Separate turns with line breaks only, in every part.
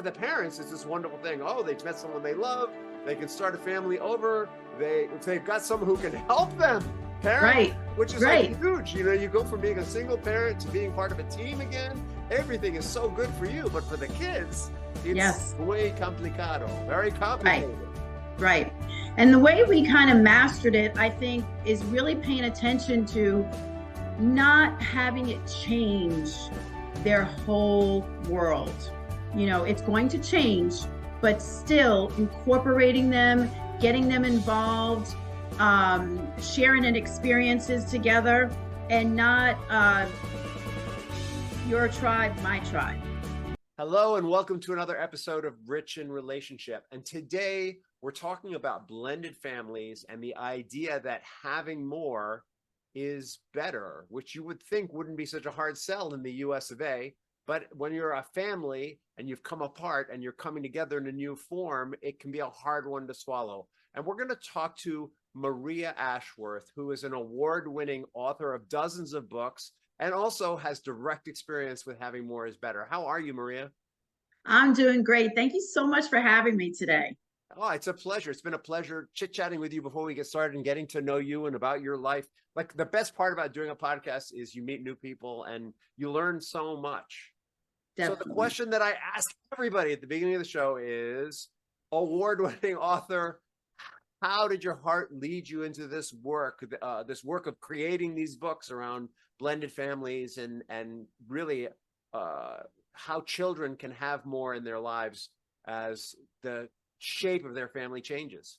for the parents, it's this wonderful thing. Oh, they've met someone they love. They can start a family over. They've got someone who can help them parent,
Right.
which is like huge. You know, you go from being a single parent to being part of a team again. Everything is so good for you, but for the kids, it's muy complicado, very complicated.
Right. And the way we kind of mastered it, I think, is really paying attention to not having it change their whole world. You know, it's going to change, but still incorporating them, getting them involved, sharing in experiences together, and not your tribe, my tribe.
Hello, and welcome to another episode of Rich in Relationship. And today we're talking about blended families and the idea that having more is better, which you would think wouldn't be such a hard sell in the US of A. But when you're a family and you've come apart and you're coming together in a new form, it can be a hard one to swallow. And we're going to talk to Maria Ashworth, who is an award-winning author of dozens of books and also has direct experience with having more is better. How are you, Maria?
I'm doing great. Thank you so much for having me today.
Oh, it's a pleasure. It's been a pleasure chit-chatting with you before we get started and getting to know you and about your life. Like, the best part about doing a podcast is you meet new people and you learn so much.
Definitely.
So the question that I ask everybody at the beginning of the show is, award-winning author, how did your heart lead you into this work of creating these books around blended families and really how children can have more in their lives as the shape of their family changes?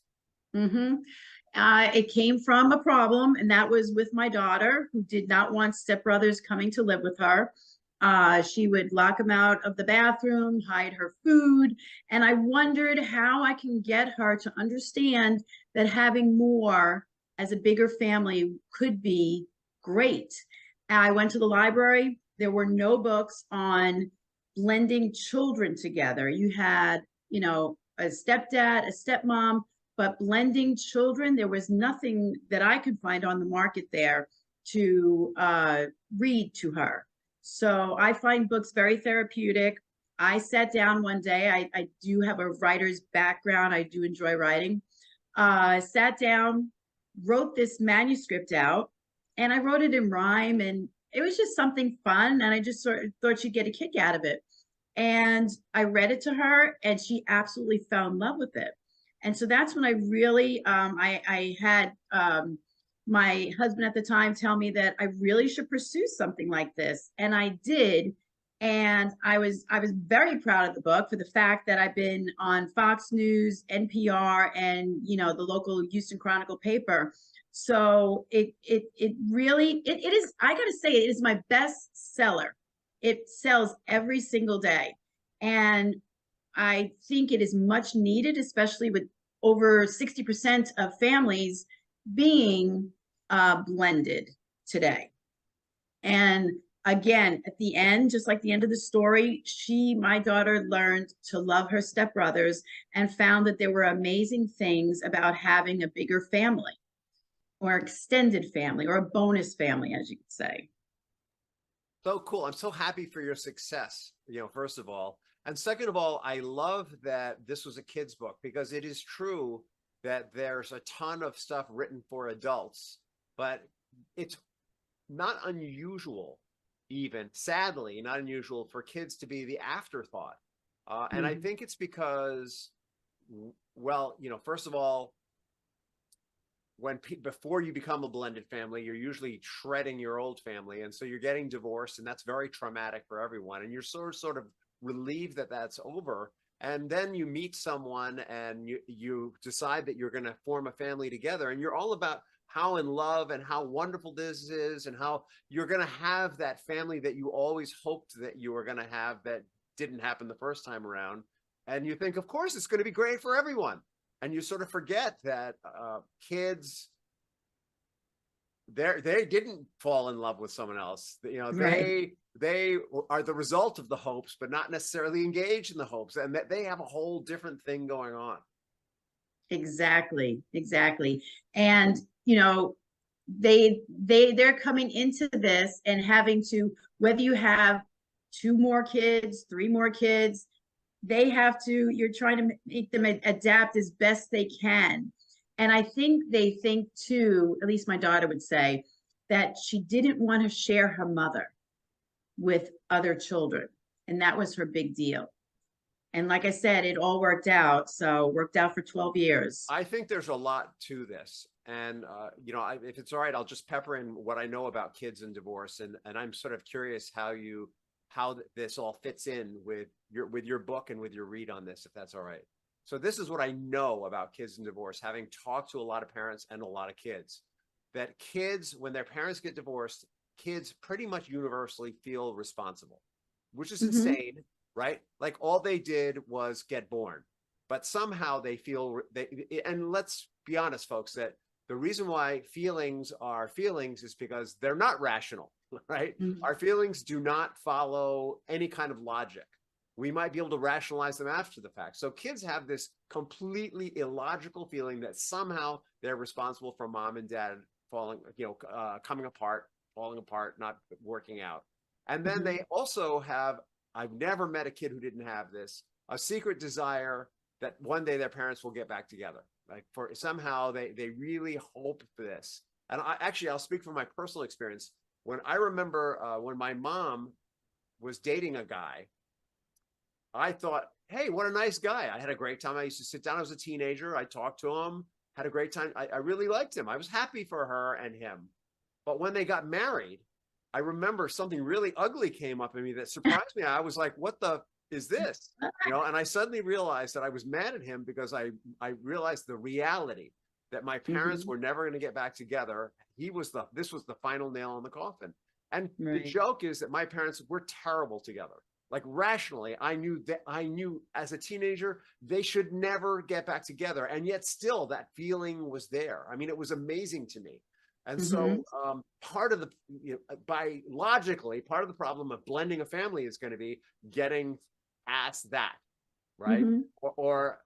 It came from a problem, and that was with my daughter, who did not want stepbrothers coming to live with her. She would lock them out of the bathroom, hide her food, and I wondered how I can get her to understand that having more as a bigger family could be great. I went to the library. There were no books on blending children together. You had, you know, a stepdad, a stepmom, but blending children, there was nothing that I could find on the market there to read to her. So I find books very therapeutic. I sat down one day. I do have a writer's background. I do enjoy writing. Sat down, wrote this manuscript out, and I wrote it in rhyme, and it was just something fun, and I just sort of thought she'd get a kick out of it. And I read it to her, and she absolutely fell in love with it. And so that's when I really, I had my husband at the time tell me that I really should pursue something like this. And I did. And I was very proud of the book for the fact that I've been on Fox News, NPR, and, you know, the local Houston Chronicle paper. So it really is, I gotta say, it is my best seller. It sells every single day. And I think it is much needed, especially with over 60% of families being blended today. And again, at the end, just like the end of the story, my daughter learned to love her stepbrothers and found that there were amazing things about having a bigger family or extended family or a bonus family, as you could say.
So cool. I'm so happy for your success, you know, first of all. And second of all, I love that this was a kid's book, because it is true that there's a ton of stuff written for adults, but it's not unusual, even sadly, not unusual for kids to be the afterthought. And I think it's because, well, you know, first of all, before you become a blended family, you're usually shredding your old family. And so you're getting divorced, and that's very traumatic for everyone. And you're sort of relieved that that's over. And then you meet someone and you decide that you're going to form a family together. And you're all about how in love and how wonderful this is and how you're going to have that family that you always hoped that you were going to have that didn't happen the first time around. And you think, of course, it's going to be great for everyone. And you sort of forget that kids, they didn't fall in love with someone else. You know,
Right.
They are the result of the hopes, but not necessarily engaged in the hopes, and that they have a whole different thing going on.
Exactly. And, you know, they're coming into this and having to, whether you have 2 more kids, 3 more kids, they have to, you're trying to make them adapt as best they can. And I think they think too, at least my daughter would say, that she didn't want to share her mother with other children. And that was her big deal. And like I said, it all worked out. So worked out for 12 years.
I think there's a lot to this. And, if it's all right, I'll just pepper in what I know about kids and divorce. And I'm sort of curious how this all fits in with your book and with your read on this, if that's all right. So this is what I know about kids and divorce, having talked to a lot of parents and a lot of kids, that kids, when their parents get divorced, kids pretty much universally feel responsible, which is insane, right? Like all they did was get born, but somehow they feel and let's be honest, folks, that the reason why feelings are feelings is because they're not rational, right? Our feelings do not follow any kind of logic. We might be able to rationalize them after the fact. So kids have this completely illogical feeling that somehow they're responsible for mom and dad coming apart, falling apart, not working out. And then they also have, I've never met a kid who didn't have this, a secret desire that one day their parents will get back together. Like for somehow they really hope for this. And I'll speak from my personal experience. When I remember when my mom was dating a guy, I thought, hey, what a nice guy. I had a great time. I used to sit down as a teenager. I talked to him, had a great time. I really liked him. I was happy for her and him. But when they got married, I remember something really ugly came up in me that surprised me. I was like, what the is this? And I suddenly realized that I was mad at him because I realized the reality that my parents were never going to get back together. This was the final nail in the coffin. And the joke is that my parents were terrible together. Like rationally, I knew as a teenager, they should never get back together. And yet still that feeling was there. I mean, it was amazing to me. And so part of biologically, part of the problem of blending a family is going to be getting past that, right? Or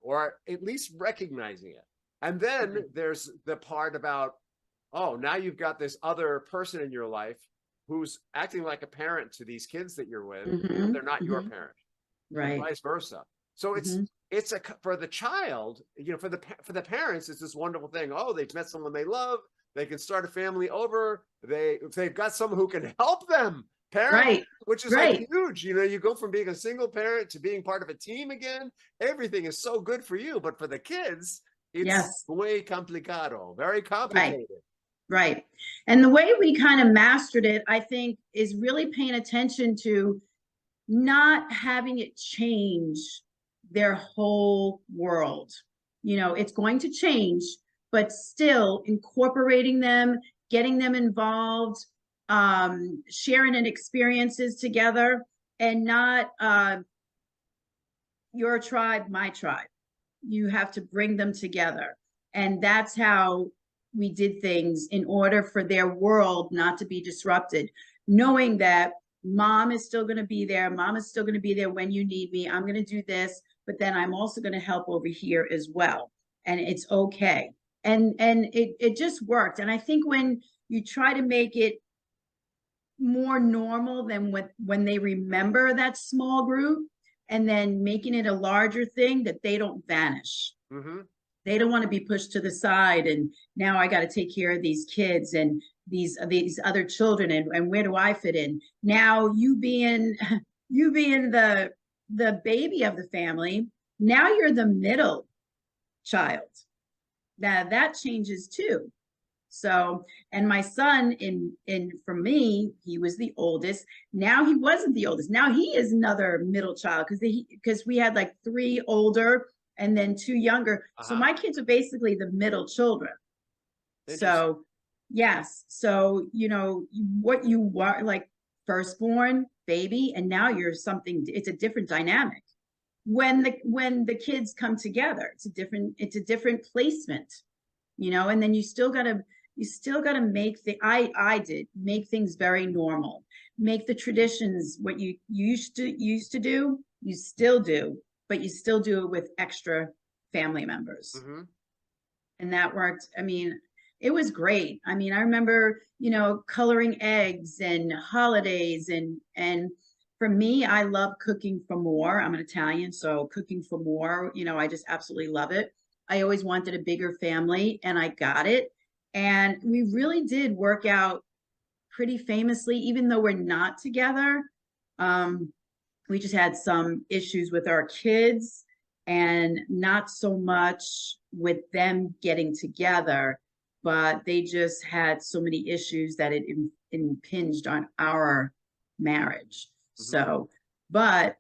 at least recognizing it. And then there's the part about, oh, now you've got this other person in your life who's acting like a parent to these kids that you're with, but they're not your parent, right? And vice versa. So it's for the child, for the parents, it's this wonderful thing. Oh, they've met someone they love. They can start a family over. If they've got someone who can help them parent, which is like huge. You go from being a single parent to being part of a team again. Everything is so good for you, but for the kids, it's muy complicado, very complicated.
Right. And the way we kind of mastered it, I think, is really paying attention to not having it change their whole world. It's going to change, but still incorporating them, getting them involved, sharing in experiences together, and not your tribe, my tribe. You have to bring them together. And that's how we did things in order for their world not to be disrupted, knowing that mom is still going to be there. Mom is still going to be there when you need me. I'm going to do this, but then I'm also going to help over here as well. And it's okay. And it just worked. And I think when you try to make it more normal than when they remember that small group and then making it a larger thing, that they don't vanish. They don't want to be pushed to the side. And now I got to take care of these kids and these other children. And where do I fit in? Now you being the baby of the family, now you're the middle child. Now that changes too. So, and my son for me, he was the oldest. Now he wasn't the oldest. Now he is another middle child because we had like 3 older and then 2 younger. So my kids are basically the middle children. So yes. So, what you were like firstborn baby, and now you're something, it's a different dynamic. When the kids come together, it's a different placement, and then you still gotta make make things very normal, make the traditions what you used to do, you still do, but you still do it with extra family members. And that worked. I mean, it was great. I mean, I remember, coloring eggs and holidays and For me, I love cooking for more. I'm an Italian, so cooking for more, I just absolutely love it. I always wanted a bigger family and I got it. And we really did work out pretty famously, even though we're not together. Um, we just had some issues with our kids and not so much with them getting together, but they just had so many issues that it impinged on our marriage.
Mhm.
So, but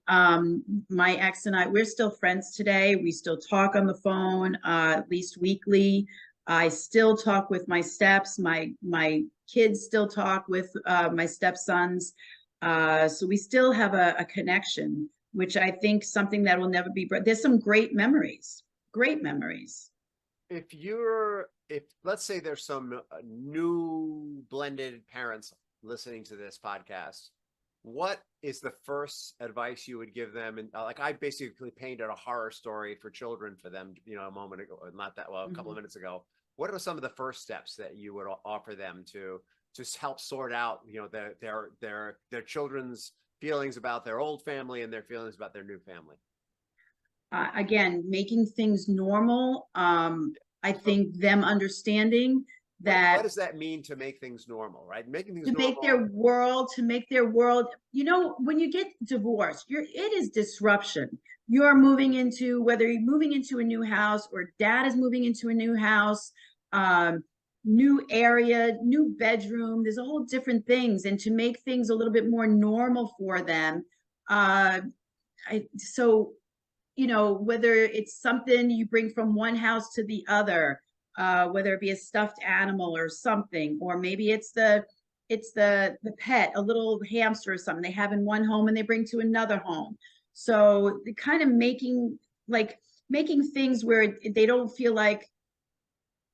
my ex and I, we're still friends today. We still talk on the phone, at least weekly. I still talk with my steps. My kids still talk with my stepsons. So we still have a connection, which I think something that will never be. There's some great memories, great memories.
If let's say there's some new blended parents listening to this podcast, what is the first advice you would give them? And like, I basically painted a horror story for children for them, a moment ago, not that well, a couple of minutes ago. What are some of the first steps that you would offer them to just help sort out, their children's feelings about their old family and their feelings about their new family?
Again, making things normal. I think them understanding
What
that
does that mean to make things normal, right? Making things
to make their
normal.
world, when you get divorced, it is disruption. You're moving into, whether you're moving into a new house or dad is moving into a new house, new area, new bedroom, there's a whole different things. And to make things a little bit more normal for them, whether it's something you bring from one house to the other, whether it be a stuffed animal or something, or maybe it's the pet, a little hamster or something they have in one home and they bring to another home. So the kind of making things where they don't feel like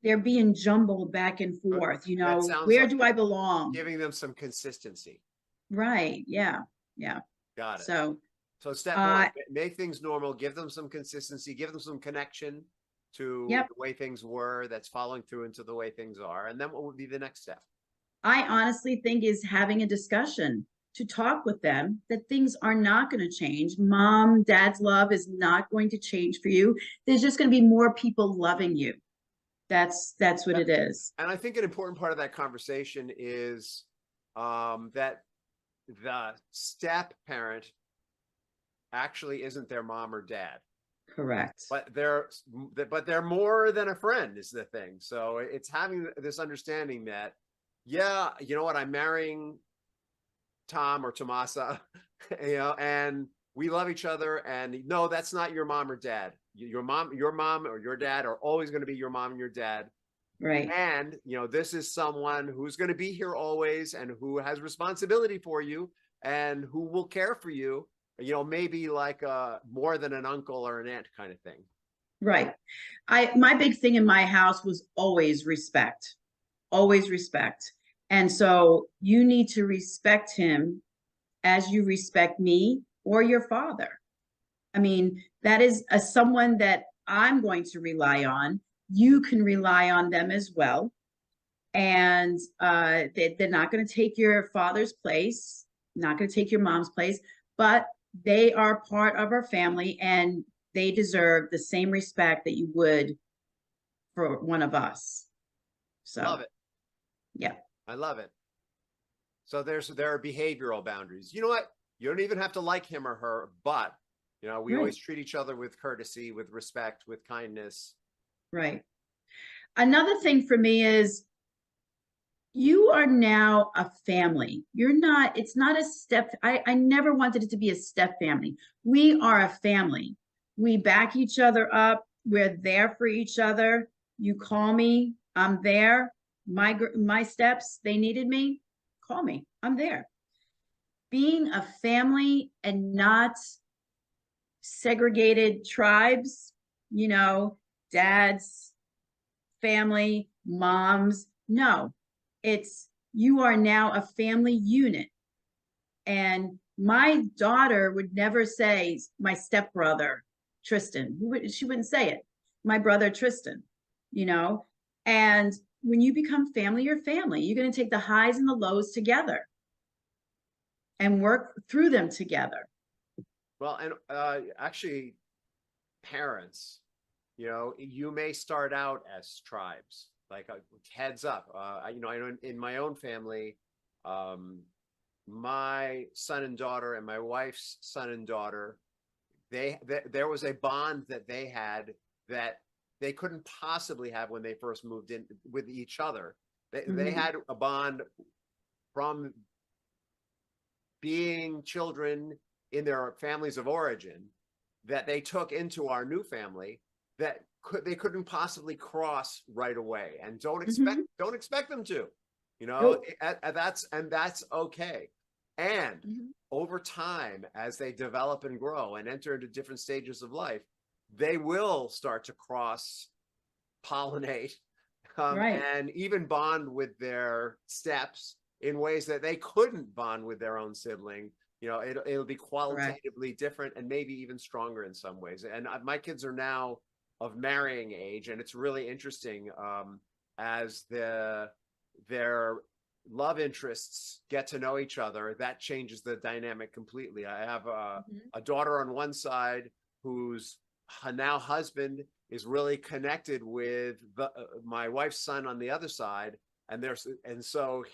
they're being jumbled back and forth.
That sounds
Where
like
do I belong?
giving them some consistency.
Right. Yeah. Yeah.
Got it.
So,
So step one,
uh,
make things normal, give them some consistency, give them some connection to
yep.
the way things were that's following through into the way things are. And then what would be the next step?
I honestly think is having a discussion to talk with them that things are not going to change. Mom, dad's love is not going to change for you. There's just going to be more people loving you. That's what it is.
And I think an important part of that conversation is that the step parent actually isn't their mom or dad.
Correct.
But they're more than a friend is the thing. So it's having this understanding that, yeah, you know what, I'm marrying Tom or Tomasa, and we love each other. And no, that's not your mom or dad. Your mom or your dad are always going to be your mom and your dad.
Right.
And, this is someone who's going to be here always and who has responsibility for you and who will care for you, maybe like more than an uncle or an aunt kind of thing.
Right. My big thing in my house was always respect. Always respect. And so you need to respect him as you respect me or your father. I mean, that is someone that I'm going to rely on. You can rely on them as well. And they're not going to take your father's place, not going to take your mom's place, but they are part of our family and they deserve the same respect that you would for one of us. So,
Love it.
yeah.
I love it. So there are behavioral boundaries. You know what? You don't even have to like him or her, but we always treat each other with courtesy, with respect, with kindness.
Right. Another thing for me is you are now a family. It's not a step. I never wanted it to be a step family. We are a family. We back each other up. We're there for each other. You call me, I'm there. My steps, they needed me, call me, I'm there. Being a family and not segregated tribes, dads, family, moms. No, you are now a family unit. And my daughter would never say my stepbrother, Tristan. She wouldn't say it. My brother, Tristan, and when you become family, you're family. You're going to take the highs and the lows together. and work through them together.
Well, and actually, parents, you may start out as tribes, like heads up. I know in my own family, my son and daughter and my wife's son and daughter, there was a bond that they had that they couldn't possibly have when they first moved in with each other. They had a bond from being children in their families of origin that they took into our new family that they couldn't possibly cross right away, and don't expect them to,
Nope.
that's okay. And over time, as they develop and grow and enter into different stages of life, they will start to cross pollinate,
Right.
and even bond with their steps in ways that they couldn't bond with their own sibling. It'll be qualitatively different and maybe even stronger in some ways. And my kids are now of marrying age, and it's really interesting, as their love interests get to know each other. That changes the dynamic completely. I have a daughter on one side whose now husband is really connected with my wife's son on the other side, and so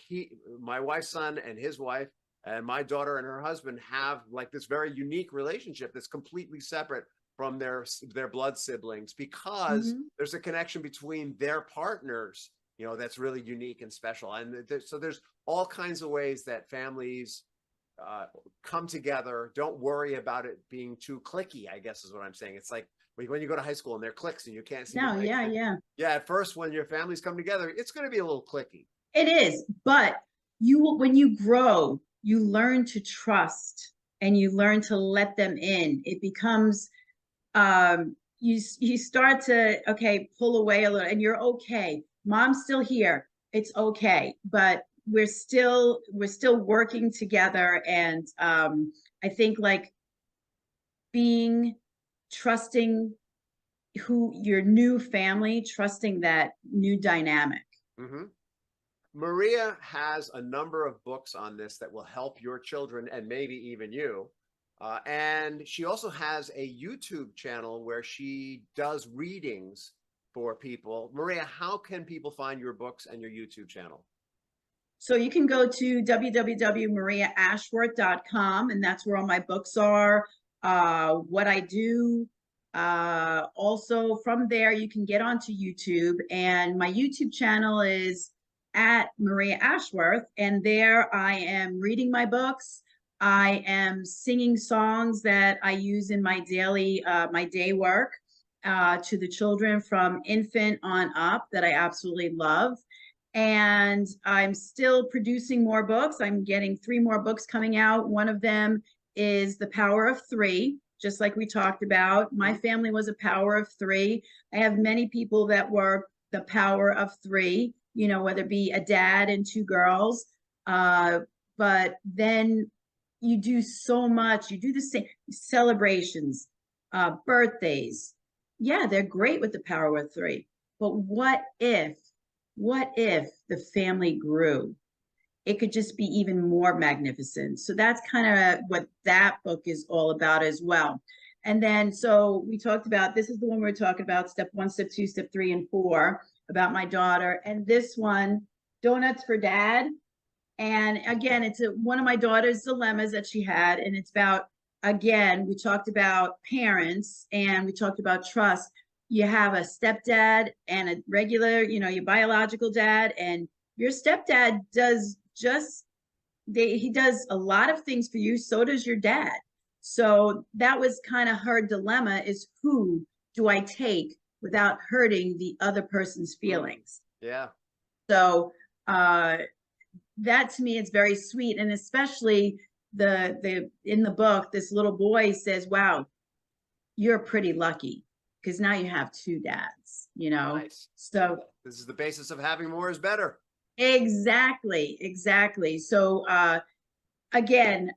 my wife's son and his wife and my daughter and her husband have like this very unique relationship that's completely separate from their blood siblings, because there's a connection between their partners, that's really unique and special. And so there's all kinds of ways that families come together. Don't worry about it being too cliquey, I guess is what I'm saying. It's like when you go to high school and they're cliques and you can't see.
No, yeah.
At first, when your families come together, it's going to be a little cliquey.
It is, but when you grow, you learn to trust and you learn to let them in. It becomes, you start to, pull away a little, and you're okay. Mom's still here. It's okay, but we're still working together. And I think like trusting your new family, trusting that new dynamic.
Maria has a number of books on this that will help your children and maybe even you. And she also has a YouTube channel where she does readings for people. Maria, how can people find your books and your YouTube channel?
So you can go to www.mariaashworth.com, and that's where all my books are, what I do. Also from there, you can get onto YouTube, and my YouTube channel is at Maria Ashworth, and there I am reading my books. I am singing songs that I use in my daily, my day work, to the children from infant on up that I absolutely love. And I'm still producing more books. I'm getting 3 more books coming out. One of them is The Power of 3, just like we talked about. My family was a power of 3. I have many people that were the power of 3, whether it be a dad and 2 girls. But then you do so much. You do the same celebrations, birthdays. Yeah, they're great with the power of 3. But what if the family grew? It could just be even more magnificent. So that's kind of what that book is all about as well. And then, so we talked about, this is the one we're talking about, step 1, step 2, step 3, and 4, about my daughter. And this one, Donuts for Dad. And again, it's one of my daughter's dilemmas that she had. And it's about, again, we talked about parents and we talked about trust. You have a stepdad and a regular, your biological dad, and your stepdad does he does a lot of things for you. So does your dad. So that was kind of her dilemma, is who do I take without hurting the other person's feelings?
Yeah.
So that to me is very sweet. And especially in the book, this little boy says, wow, you're pretty lucky, because now you have 2 dads,
Nice.
So
this is the basis of having more is better.
Exactly. So again,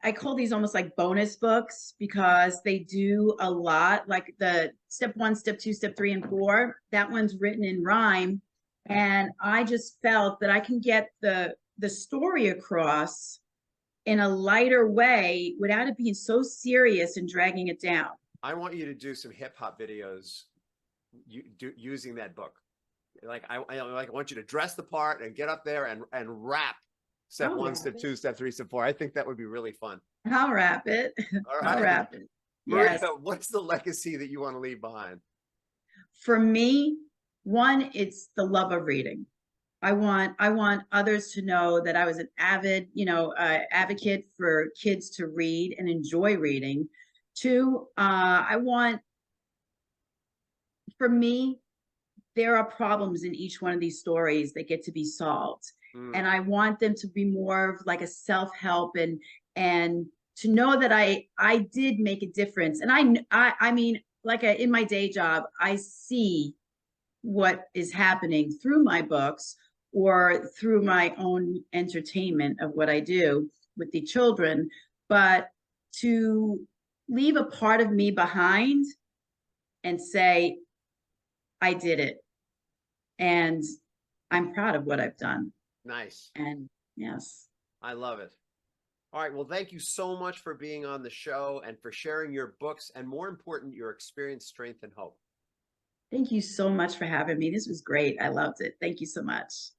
I call these almost like bonus books, because they do a lot, like the step 1, step 2, step 3, and 4. That one's written in rhyme. And I just felt that I can get the story across in a lighter way without it being so serious and dragging it down.
I want you to do some hip hop videos using that book. Like I want you to dress the part and get up there and rap step one, step two, step three, step four. I think that would be really fun.
I'll wrap it.
All right.
I'll wrap it.
Maria,
Yes.
what's the legacy that you want to leave behind?
For me, one, it's the love of reading. I want others to know that I was an avid, advocate for kids to read and enjoy reading. Two, for me, there are problems in each one of these stories that get to be solved. And I want them to be more of like a self-help and to know that I did make a difference. And I mean, like in my day job, I see what is happening through my books or through my own entertainment of what I do with the children. But to leave a part of me behind and say, I did it. And I'm proud of what I've done.
Nice.
And yes.
I love it. All right. Well, thank you so much for being on the show and for sharing your books and, more important, your experience, strength, and hope.
Thank you so much for having me. This was great. I loved it. Thank you so much.